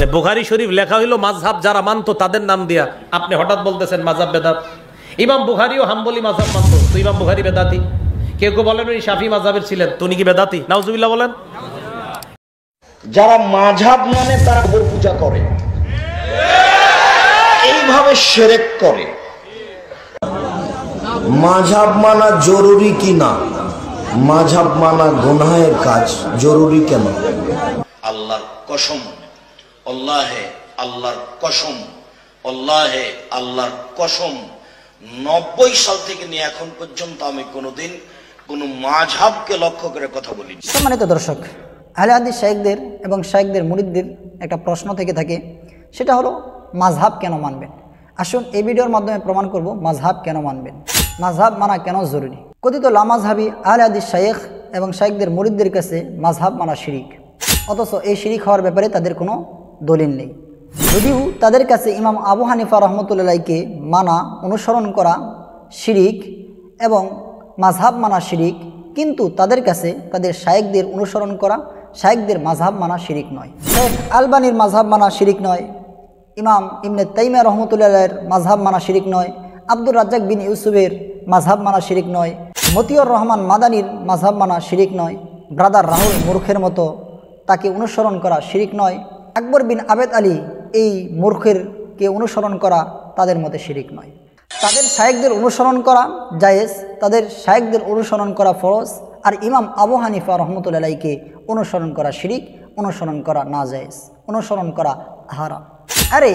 তাহলে বুখারী শরীফ লেখা হইলো মাযহাব যারা মানতো তাদের নাম দিয়া, আপনি হঠাৎ বলতেছেন মাযহাব বেদাত। ইমাম বুখারীও হাম্বলি মাযহাব মানতো, তো ইমাম বুখারী বেদাতি। কেউ কেউ বলেন উনি শাফি মাযহাবের ছিলেন, তো উনি কি বেদাতি? নাউজুবিল্লাহ বলেন। যারা মাযহাব মানে তারা কবর পূজা করে, এইভাবে শিরক করে। মাযহাব মানা জরুরি কি না? মাযহাব মানা গুনাহের কাজ, জরুরি কেন? আল্লাহর কসম, আল্লাহে আল্লাহর কসম, আল্লাহে আল্লাহর কসম, 90 সাল থেকে নিয়ে এখন পর্যন্ত আমি কোনোদিন কোনো মাযহাবকে লক্ষ্য করে কথা বলিনি। সম্মানিত দর্শক, আহলে হাদিস শাইখদের এবং শাইখদের মুরিদদের একটা প্রশ্ন থেকে থাকে, সেটা হলো মাযহাব কেন মানবেন। আসুন এই ভিডিওর মাধ্যমে প্রমাণ করব মাযহাব কেন মানবেন, মাযহাব মানা কেন জরুরি। কথিত লামাযহাবী আহলে হাদিস শাইখ এবং শাইখদের মুরিদদের কাছে মাযহাব মানা শিরিক, অথচ এই শিরিক হওয়ার ব্যাপারে তাদের কোনো দলিল নেই। যদিও তাদের কাছে ইমাম আবু হানিফা রহমতুল্লাহকে মানা, অনুসরণ করা শিরিক এবং মাযহাব মানা শিরিক, কিন্তু তাদের কাছে তাদের শাইখদের অনুসরণ করা, শাইখদের মাযহাব মানা শিরিক নয়। শেখ আলবানীর মাযহাব মানা শিরিক নয়, ইমাম ইবনে তাইমিয়া রহমতুল্লাহের মাযহাব মানা শিরিক নয়, আব্দুর রাজ্জাক বিন ইউসুফের মাযহাব মানা শিরিক নয়, মতিউর রহমান মাদানির মাযহাব মানা শিরিক নয়, ব্রাদার রাহুল মূর্খের মতো তাকে অনুসরণ করা শিরিক নয়, আকবর বিন আবেদ আলী এই মূর্খেরকে অনুসরণ করা তাদের মতে শিরিক নয়। তাদের শাইখদের অনুসরণ করা জায়েজ, তাদের শাইখদের অনুসরণ করা ফরজ, আর ইমাম আবু হানিফা রহমতুল্লাহকে অনুসরণ করা শিরিক, অনুসরণ করা না জায়েজ, অনুসরণ করা হারাম। আরে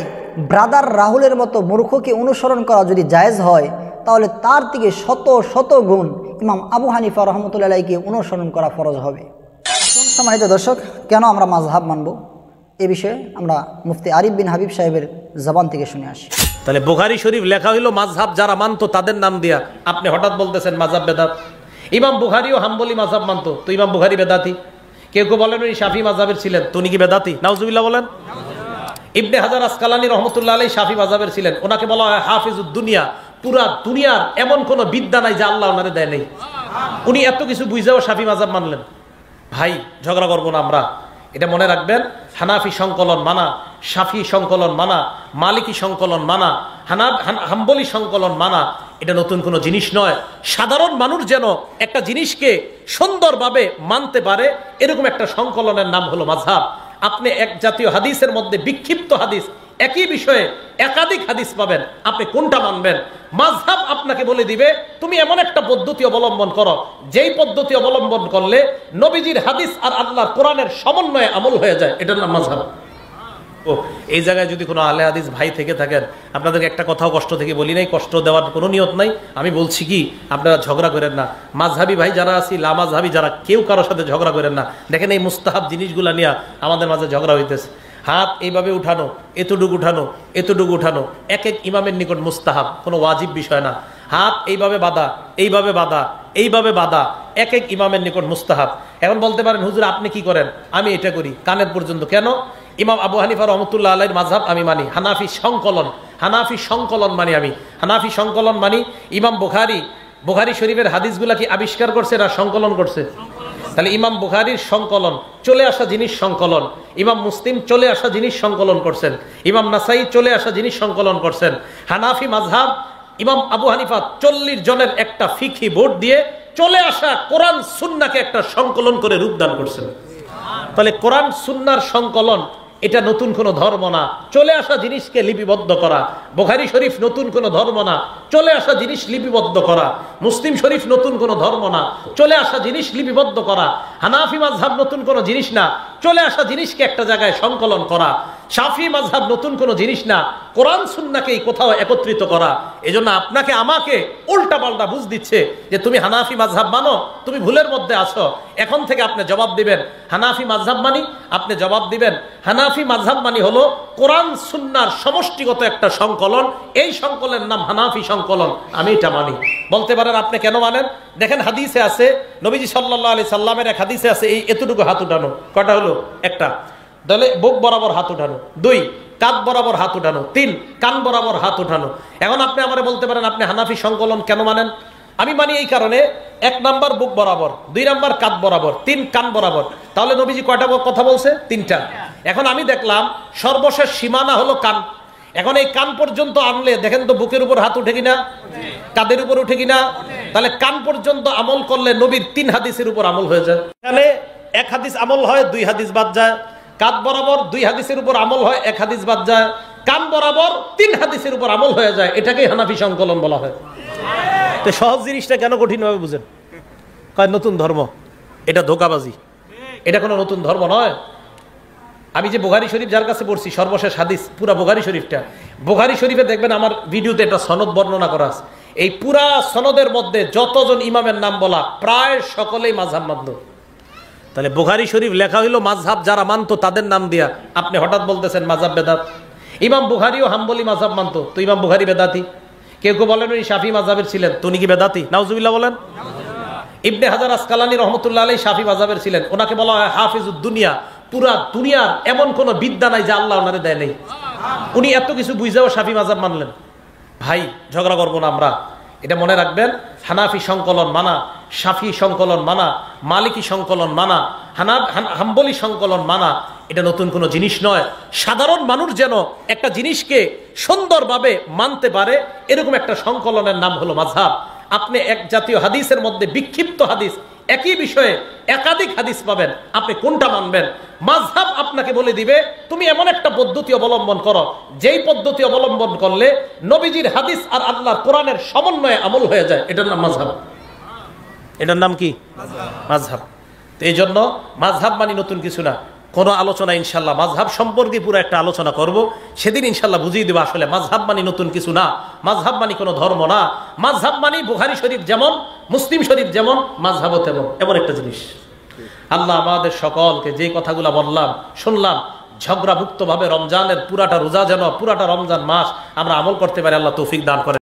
ব্রাদার রাহুলের মতো মূর্খকে অনুসরণ করা যদি জায়েজ হয়, তাহলে তার থেকে শত শত গুণ ইমাম আবু হানিফা রহমতুল্লাহকে অনুসরণ করা ফরজ হবে। সম্মানিত দর্শক, কেন আমরা মাযহাব মানব, এ বিষয়ে আমরা মুফতি আরিফ বিন হাবিব সাহেবের জবান থেকে শুনে আসি। তাহলে বুখারী শরীফ লেখা হইলো মাযহাব যারা মানতো তাদের নাম দিয়া, আপনি হঠাৎ বলতেছেন মাযহাব বেদাত। ইমাম বুখারীও হাম্বলি মাযহাব মানতো, তো ইমাম বুখারী বেদাতি। কেউ কেউ বলেন উনি শাফি মাযহাবের ছিলেন, তো উনি কি বেদাতি? নাউজুবিল্লাহ বলেন। ইবনে হাজার আসকালানী রহমতুল্লাহ আলাইহি শাফি মাযহাবের ছিলেন, ওনাকে বলা হয় হাফিজুদ দুনিয়া। পুরা দুনিয়ার এমন কোন বিদ্যা নাই যা আল্লাহ ওনারে দেয় নেই। উনি এত কিছু বুঝাও শাফি মাযহাব মানলেন। ভাই ঝগড়া করবো না আমরা, এটা মনে রাখবেন। হানাফি সংকলন মানা, শাফি সংকলন মানা, মালিকি সংকলন মানা, হাম্বলি সংকলন মানা, এটা নতুন কোনো জিনিস নয়। সাধারণ মানুষ যেন একটা জিনিসকে সুন্দরভাবে মানতে পারে, এরকম একটা সংকলনের নাম হলো মাযহাব। আপনি এক জাতীয় হাদিসের মধ্যে বিক্ষিপ্ত হাদিস, একই বিষয়ে একাধিক হাদিস পাবেন, আপনি কোনটা মানবেন? মাযহাব আপনাকে বলে দিবে তুমি এমন একটা পদ্ধতি অবলম্বন করো, যেই পদ্ধতি অবলম্বন করলে নবীজির হাদিস আর আল্লাহর কোরআনের সমন্বয়ে আমল হয়ে যায়, এটার নাম মাযহাব। ও এই জায়গায় যদি কোনো আহলে হাদিস ভাই থেকে থাকেন, আপনাদেরকে একটা কথাও কষ্ট থেকে বলি নাই, কষ্ট দেওয়ার কোনো নিয়ত নাই। আমি বলছি কি, আপনারা ঝগড়া করেন না। মাযহাবী ভাই যারা আছি, লামাযহাবী যারা, কেউ কারোর সাথে ঝগড়া করেন না। দেখেন এই মুস্তাহাব জিনিসগুলা নিয়ে আমাদের মাঝে ঝগড়া হইতেছে। হাত এইভাবে উঠানো, এতটুকু উঠানো, এতটুকু উঠানো, এক এক ইমামের নিকট মুস্তাহাব, কোনো ওয়াজিব বিষয় না। হাত এইভাবে বাঁধা, এইভাবে বাঁধা, এইভাবে বাঁধা, এক এক ইমামের নিকট মুস্তাহাব। এখন বলতে পারেন হুজুর আপনি কি করেন? আমি এটা করি, কানের পর্যন্ত। কেন? ইমাম আবু হানিফা রহমতুল্লাহ আলাইহির মাযহাব আমি মানি, হানাফি সংকলন, হানাফি সংকলন মানি আমি, হানাফি সংকলন মানি। ইমাম বুখারী শরীফের হাদিসগুলা কি আবিষ্কার করছে না সংকলন করছে? তাহলে ইমাম বুখারীর সংকলন, চলে আসা জিনিস সংকলন। ইমাম মুসলিম চলে আসা জিনিস সংকলন করছেন, ইমাম নাসাই চলে আসা জিনিস সংকলন করছেন। হানাফি মাযহাব ইমাম আবু হানিফা 40 জনের একটা ফিকহি বোর্ড দিয়ে চলে আসা কোরআন সুন্নাহকে একটা সংকলন করে রূপদান করছেন। তাহলে কোরআন সুন্নাহর সংকলন এটা নতুন কোনো ধর্ম না, চলে আসা জিনিসকে লিপিবদ্ধ করা। বুখারী শরীফ নতুন কোনো ধর্ম না, চলে আসা জিনিস লিপিবদ্ধ করা। মুসলিম শরীফ নতুন কোনো ধর্ম না, চলে আসা জিনিস লিপিবদ্ধ করা। হানাফি মাযহাব নতুন কোনো জিনিস না, চলে আসা জিনিসকে একটা জায়গায় সংকলন করা। শাফি মাযহাব নতুন কোনো জিনিস না, কোরআন সুন্নাহকেই কোথাও একত্রিত করা। এজন্য আপনাকে আমাকে উল্টা পাল্টা বুঝ দিচ্ছে যে তুমি হানাফি মাযহাব মানো, তুমি ভুলের মধ্যে আছো। এখন থেকে আপনি জবাব দিবেন হানাফি মাযহাব মানি, আপনি জবাব দিবেন হানাফি মাযহাব মানি হলো কোরআন সুন্নাহর সমষ্টিগত একটা সংকলন, এই সংকলনের নাম হানাফি সংকলন, আমি এটা মানি। বলতে পারেন আপনি কেন মানেন? দেখেন হাদিসে আছে, নবীজি সাল্লাল্লাহু আলাইহি সাল্লামের এক হাদিসে আছে এই এতটুকু হাত উঠানো। কয়টা হলো? একটা। তাহলে বুক বরাবর হাত উঠানো, 2 কাঁধ বরাবর হাত উঠানো, 3 কান বরাবর হাত উঠানো। এখন আপনি আমারে বলতে পারেন আপনি হানাফি সংকলন কেন মানেন? আমি মানি এই কারণে, 1 নাম্বার বুক বরাবর, 2 নাম্বার কাঁধ বরাবর, 3 কান বরাবর। তাহলে নবীজি কয়টা কথা বলছে? 3টা। এখন আমি দেখলাম সর্বশেষ সীমানা হলো কান। এখন এই কান পর্যন্ত আনলে দেখেন তো বুকের উপর হাত উঠে কিনা, কাদের উপর উঠে কিনা। তাহলে কান পর্যন্ত আমল করলে নবীর 3 হাদিসের উপর আমল হয়ে যায়। এখানে 1 হাদিস আমল হয়, 2 হাদিস বাদ যায়। কাঁধ বরাবর 2 হাদিসের উপর আমল হয়, 1 হাদিস বাদ যায়। কান বরাবর 3 হাদিসের উপর আমল হয়ে যায়। এটাকেই হানাফি সংকলন বলা হয়। তো সহজ জিনিসটা কেন কঠিন ভাবে বুঝেন? কয় নতুন ধর্ম, এটা ধোঁকাবাজি, এটা কোনো নতুন ধর্ম নয়। আমি যে বুখারী শরীফ যার কাছে পড়ছি সর্বশেষ হাদিস পুরা বুখারী শরীফটা, বুখারী শরীফে দেখবেন আমার ভিডিওতে একটা সনদ বর্ণনা করা আছে। এই পুরা সনদের মধ্যে যতজন ইমামের নাম বলা প্রায় সকলেই মাযহাব মানত। তাহলে বুখারী শরীফ লেখা হইলো মাযহাব যারা মানতো তাদের নাম দিয়া, আপনি হঠাৎ বলতেছেন মাযহাব বেদাত। ইমাম বুখারীও হাম্বলি মাযহাব মানতো, তো ইমাম বুখারী বেদাতি। কেউ কেউ বলেন উনি শাফি মাযহাবের ছিলেন, তো উনি কি বেদাতি? নাউজুবিল্লাহ বলেন। ইবনে হাজার আসকালানী রহমতুল্লাহ আলাইহি শাফি মাযহাবের ছিলেন, ওনাকে বলা হয় হাফিজুদ দুনিয়া। পুরা দুনিয়ার এমন কোন বিদ্যা নাই যে আল্লাহ ওনারে দেয় নাই। উনি এত কিছু বুঝাও শাফি মাযহাব মানলেন। ভাই ঝগড়া করবো না আমরা, এটা মনে রাখবেন। হানাফি সংকলন মানা, শাফি সংকলন মানা, মালিকি সংকলন মানা, হাম্বলি সংকলন মানা এটা নতুন কোনো জিনিস নয়। সাধারণ মানুষ যেন একটা জিনিসকে সুন্দরভাবে মানতে পারে এরকম একটা সংকলনের নাম হলো মাযহাব। আপনি এক জাতীয় হাদিসের মধ্যে বিক্ষিপ্ত হাদিস, একই বিষয়ে একাধিক হাদিস পাবেন, আপনি কোনটা মানবেন? মাযহাব আপনাকে বলে দিবে তুমি এমন একটা পদ্ধতি অবলম্বন করো যেই পদ্ধতি অবলম্বন করলে নবীজির হাদিস আর আল্লাহর কোরআনের সমন্বয়ে আমল হয়ে যায়। এটার নাম মাযহাব। এটার নাম কি? মাযহাব। তো এই জন্য মাযহাব মানে নতুন কিছু না। কোনো আলোচনা ইনশাল্লাহ মাযহাব সম্পর্কে পুরো একটা আলোচনা করব, সেদিন ইনশাল্লাহ বুঝিয়ে দেবো আসলে মাযহাব মানে নতুন কিছু না, মাযহাব মানে কোনো ধর্ম না। মাযহাব মানে বুখারী শরীফ যেমন, মুসলিম শরীফ যেমন, মাযহাবও তেমন, এমন একটা জিনিস। আল্লাহ আমাদের সকলকে যে কথাগুলো বললাম শুনলাম ঝগড়ামুক্ত ভাবে রমজানের পুরাটা রোজা যেন পুরাটা রমজান মাস আমরা আমল করতে পারি, আল্লাহ তৌফিক দান করেন।